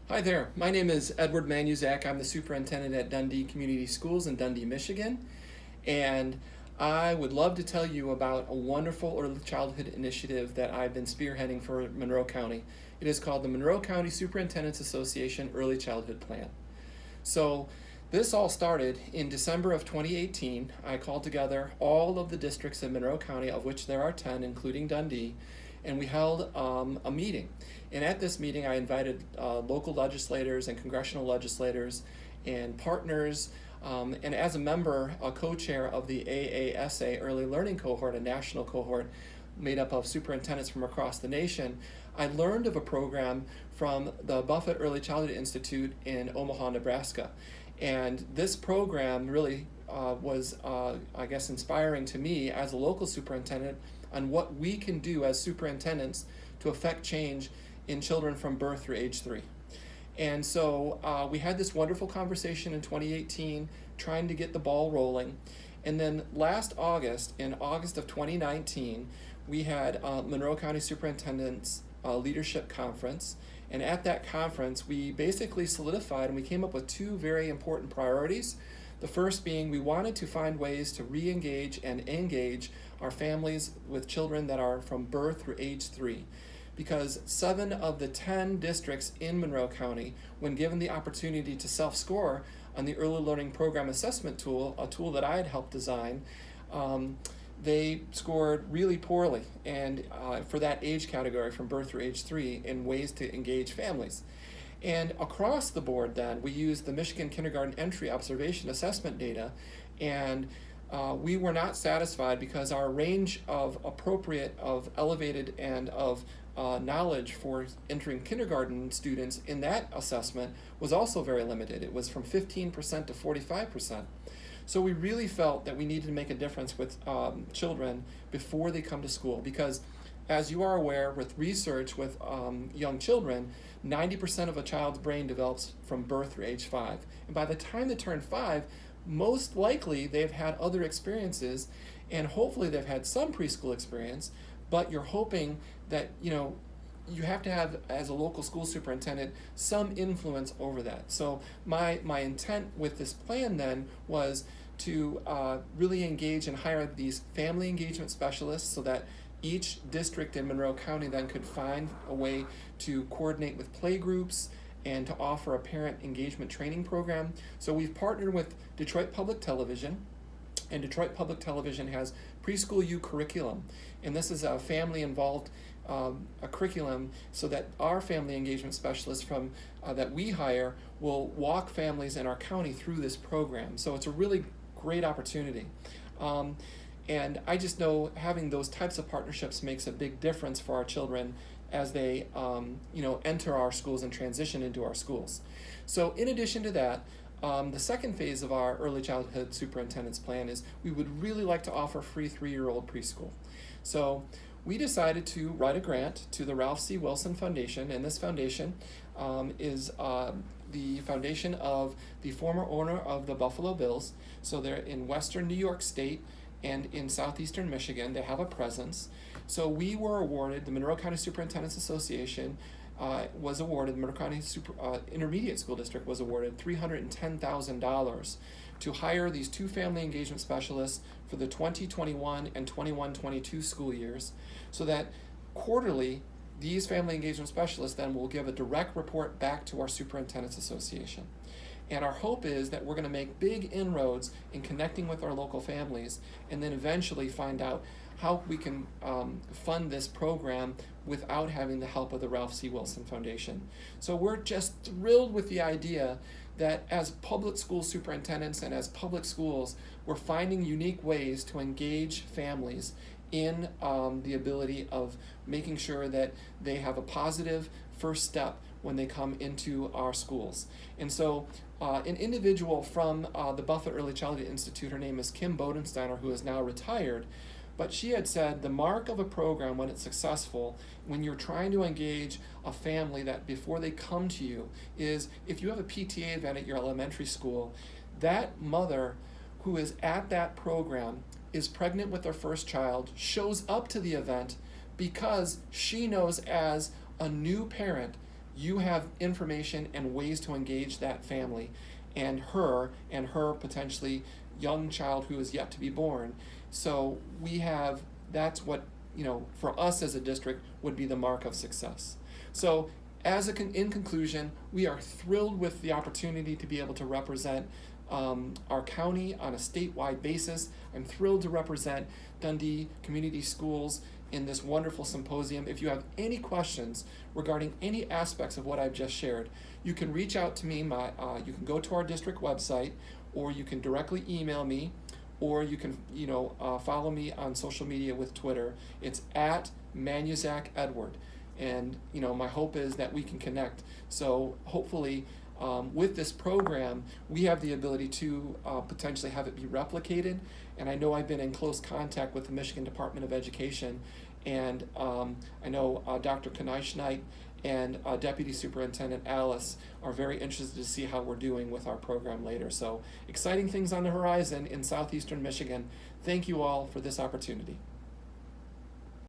Hi there, my name is Edward Manuszak. I'm the superintendent at Dundee Community Schools in Dundee, Michigan, and I would love to tell you about a wonderful early childhood initiative that I've been spearheading for Monroe County. It is called the Monroe County Superintendents Association Early Childhood Plan. So this all started in December of 2018. I called together all of the districts in Monroe County, of which there are 10, including Dundee, and we held a meeting. And at this meeting, I invited local legislators and congressional legislators and partners. And as a member, a co-chair of the AASA Early Learning Cohort, a national cohort made up of superintendents from across the nation, I learned of a program from the Buffett Early Childhood Institute in Omaha, Nebraska. And this program really was, inspiring to me as a local superintendent on what we can do as superintendents to affect change in children from birth through age 3. And so we had this wonderful conversation in 2018, trying to get the ball rolling. And then last August, in August of 2019, we had Monroe County Superintendent's Leadership Conference. And at that conference, we basically solidified and we came up with two very important priorities. The first being we wanted to find ways to re-engage and engage our families with children that are from birth through age 3. Because 7 of the 10 districts in Monroe County, when given the opportunity to self-score on the Early Learning Program Assessment Tool, a tool that I had helped design, they scored really poorly and for that age category from birth through age 3 in ways to engage families. And across the board then, we used the Michigan Kindergarten Entry Observation Assessment data, and we were not satisfied because our range of appropriate, of elevated, and of knowledge for entering kindergarten students in that assessment was also very limited. It was from 15% to 45%. So we really felt that we needed to make a difference with children before they come to school, because as you are aware, with research with young children, 90% of a child's brain develops from birth through age 5. And by the time they turn 5, most likely they've had other experiences, and hopefully they've had some preschool experience, but you're hoping that, you have to have, as a local school superintendent, some influence over that. So my intent with this plan then was to really engage and hire these family engagement specialists so that each district in Monroe County then could find a way to coordinate with play groups and to offer a parent engagement training program. So we've partnered with Detroit Public Television, and Detroit Public Television has Preschool U curriculum, and this is a family-involved a curriculum so that our family engagement specialists from that we hire will walk families in our county through this program. So it's a really great opportunity. And I just know having those types of partnerships makes a big difference for our children as they enter our schools and transition into our schools. So in addition to that, the second phase of our early childhood superintendent's plan is we would really like to offer free 3-year-old preschool. So we decided to write a grant to the Ralph C. Wilson Foundation, and this foundation is the foundation of the former owner of the Buffalo Bills. So they're in western New York State and in southeastern Michigan. They have a presence. So we were awarded, the Monroe County Superintendents Association was awarded, the Monroe County Intermediate School District was awarded $310,000 to hire these 2 family engagement specialists for the 2021 and 21-22 school years, so that quarterly these family engagement specialists then will give a direct report back to our Superintendents Association. And our hope is that we're going to make big inroads in connecting with our local families and then eventually find out how we can fund this program without having the help of the Ralph C. Wilson Foundation. So we're just thrilled with the idea that as public school superintendents and as public schools, we're finding unique ways to engage families in the ability of making sure that they have a positive first step when they come into our schools. And so an individual from the Buffett Early Childhood Institute, her name is Kim Bodensteiner, who is now retired, but she had said the mark of a program when it's successful, when you're trying to engage a family that before they come to you, is if you have a PTA event at your elementary school, that mother who is at that program is pregnant with their first child, shows up to the event because she knows as a new parent you have information and ways to engage that family and her potentially young child who is yet to be born. So that's what, for us as a district would be the mark of success. So in conclusion, we are thrilled with the opportunity to be able to represent our county on a statewide basis. I'm thrilled to represent Dundee Community Schools in this wonderful symposium. If you have any questions regarding any aspects of what I've just shared, you can reach out to me. You can go to our district website, or you can directly email me, or you can follow me on social media with Twitter. It's at Manuszak Edward. And my hope is that we can connect. So hopefully with this program, we have the ability to potentially have it be replicated. And I know I've been in close contact with the Michigan Department of Education, and I know Dr. Kneisschnight and Deputy Superintendent Alice are very interested to see how we're doing with our program later. So exciting things on the horizon in southeastern Michigan. Thank you all for this opportunity.